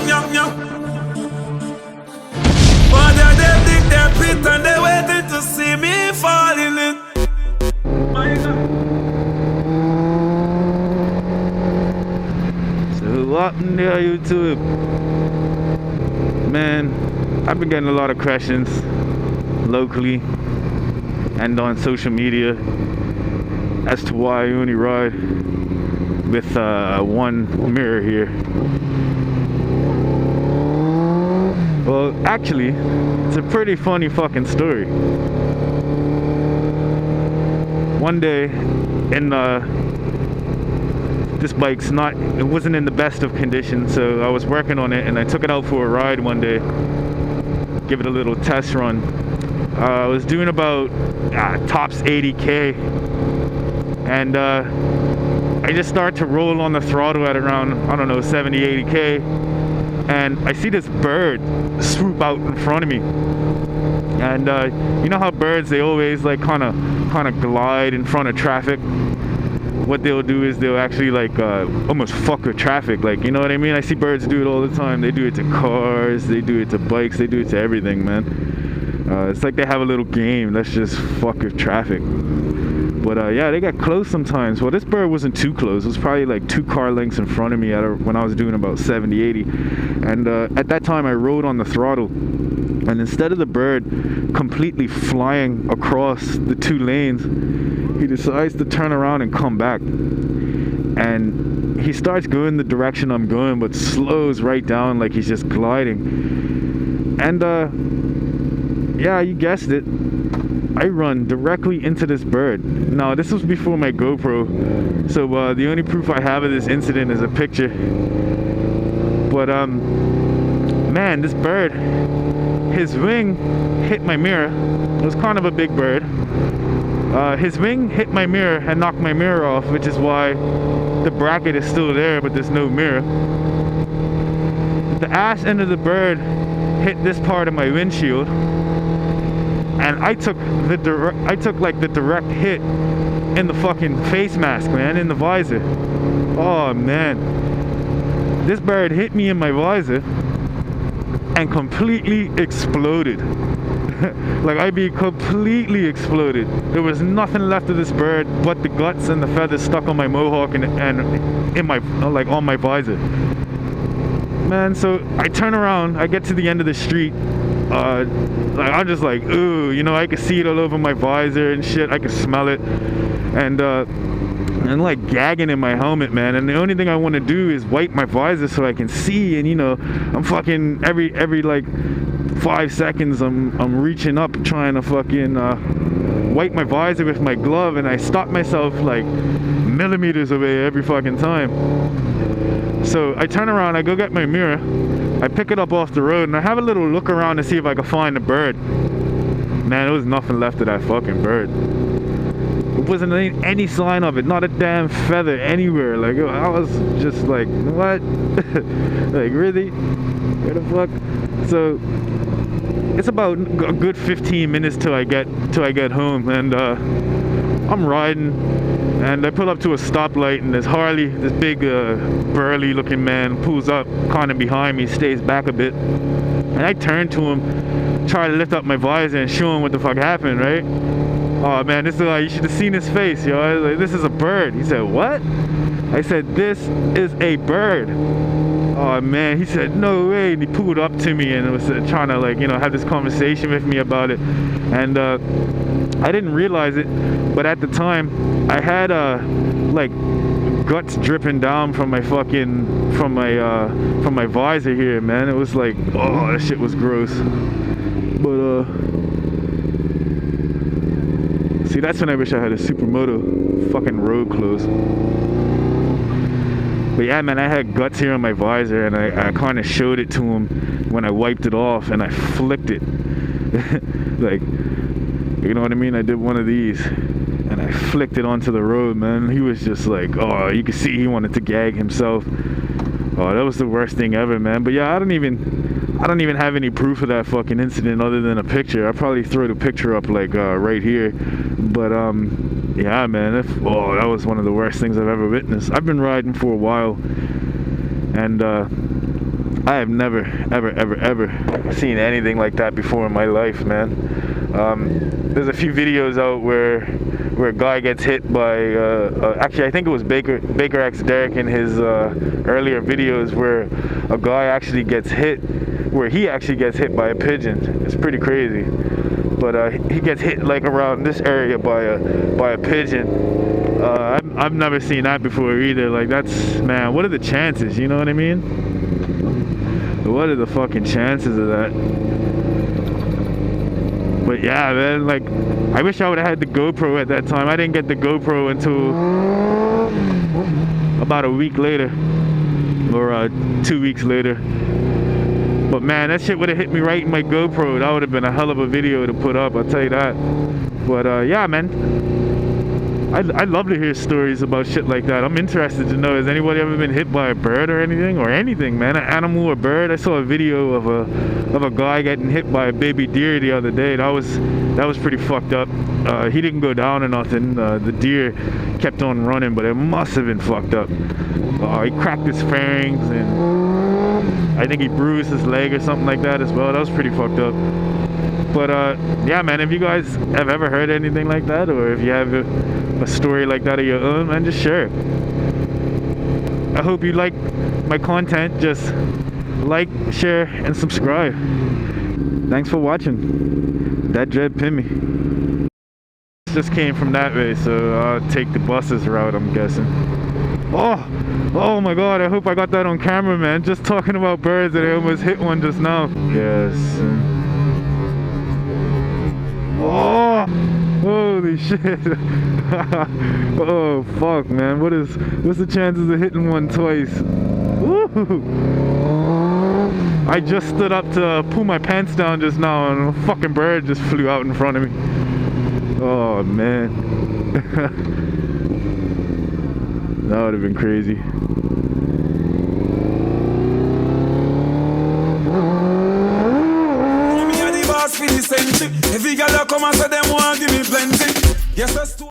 young, young. But they dig their pit and they waiting to see me fall in it. My God. So what in there, YouTube? Man, I've been getting a lot of questions locally and on social media as to why I only ride with one mirror here. Well, actually, it's a pretty funny fucking story. One day, this bike's it wasn't in the best of condition, so I was working on it and I took it out for a ride one day, give it a little test run. I was doing about tops 80k, and I just start to roll on the throttle at around, I don't know, 70, 80k, and I see this bird swoop out in front of me. And you know how birds, they always like kind of glide in front of traffic. What they'll do is they'll actually like almost fuck with traffic, like, you know what I mean? I see birds do it all the time. They do it to cars, they do it to bikes, they do it to everything, man. It's like they have a little game. Let's just fuck with traffic. But yeah, they get close sometimes. Well, this bird wasn't too close. It was probably like 2 car lengths in front of me when I was doing about 70, 80. And at that time I rode on the throttle, and instead of the bird completely flying across the 2 lanes, he decides to turn around and come back. And he starts going the direction I'm going, but slows right down like he's just gliding. And yeah, you guessed it, I run directly into this bird. Now, this was before my GoPro, so the only proof I have of this incident is a picture. But man, this bird, his wing hit my mirror. It was kind of a big bird. His wing hit my mirror and knocked my mirror off, which is why the bracket is still there, but there's no mirror. The ass end of the bird hit this part of my windshield, and I took like the direct hit in the fucking face mask, man, in the visor. Oh man, this bird hit me in my visor and completely exploded. Like, I be completely exploded. There was nothing left of this bird but the guts and the feathers stuck on my mohawk and in my, like, on my visor. Man, so I turn around, I get to the end of the street, like, I'm just like, ooh, you know, I could see it all over my visor and shit. I could smell it, and like gagging in my helmet, man. And the only thing I want to do is wipe my visor so I can see. And you know, I'm fucking every like 5 seconds, I'm reaching up trying to fucking wipe my visor with my glove, and I stop myself like millimeters away every fucking time. So I turn around, I go get my mirror, I pick it up off the road, and I have a little look around to see if I can find a bird. Man, there was nothing left of that fucking bird. It wasn't any sign of it, not a damn feather anywhere. Like, I was just like, what? Like, really? Where the fuck? So it's about a good 15 minutes till I get home, and I'm riding, and I pull up to a stoplight, and this Harley, this big burly looking man, pulls up kind of behind me, stays back a bit, and I turn to him, try to lift up my visor and show him what the fuck happened, right? Oh man, this is like, you should have seen his face, yo. I was like, this is a bird. He said, what? I said, this is a bird. Oh man, he said, no way. And he pulled up to me and was trying to, like, you know, have this conversation with me about it. And I didn't realize it, but at the time I had like guts dripping down from my fucking from my visor here, man. It was like, oh, that shit was gross. But see, that's when I wish I had a Supermoto fucking road clothes. But yeah, man, I had guts here on my visor, and I kind of showed it to him when I wiped it off, and I flicked it. Like, you know what I mean? I did one of these, and I flicked it onto the road, man. He was just like, oh, you could see he wanted to gag himself. Oh, that was the worst thing ever, man. But yeah, I don't even have any proof of that fucking incident other than a picture. I'll probably throw the picture up, like, right here. But yeah, man, that was one of the worst things I've ever witnessed. I've been riding for a while, and I have never, ever seen anything like that before in my life, man. There's a few videos out where a guy gets hit by, actually I think it was Baker X Derek in his earlier videos, where a guy actually gets hit, where he actually gets hit by a pigeon. It's pretty crazy. But he gets hit like around this area by a pigeon. I've never seen that before either. Like, that's, man, what are the chances, you know what I mean? What are the fucking chances of that? But yeah, man, like, I wish I would have had the GoPro at that time. I didn't get the GoPro until about a week later, or 2 weeks later. But man, that shit would have hit me right in my GoPro. That would have been a hell of a video to put up, I'll tell you that. But yeah, man, I'd love to hear stories about shit like that. I'm interested to know, has anybody ever been hit by a bird or anything? Or anything, man, an animal or bird. I saw a video of a guy getting hit by a baby deer the other day. That was pretty fucked up. He didn't go down or nothing. The deer kept on running, but it must have been fucked up. He cracked his pharynx, and I think he bruised his leg or something like that as well. That was pretty fucked up. But yeah, man, if you guys have ever heard anything like that, or if you have a story like that of your own, man, just share it. I hope you like my content. Just like, share, and subscribe. Thanks for watching. DatDredPimmy. Just came from that way, so I'll take the buses route, I'm guessing. Oh my god, I hope I got that on camera, man. Just talking about birds and I almost hit one just now. Yes. Oh, holy shit. Oh fuck, man. What's the chances of hitting one twice? Woo! I just stood up to pull my pants down just now and a fucking bird just flew out in front of me. Oh man. That would have been crazy. Every girl that come and say them want give me plenty. Yes, that's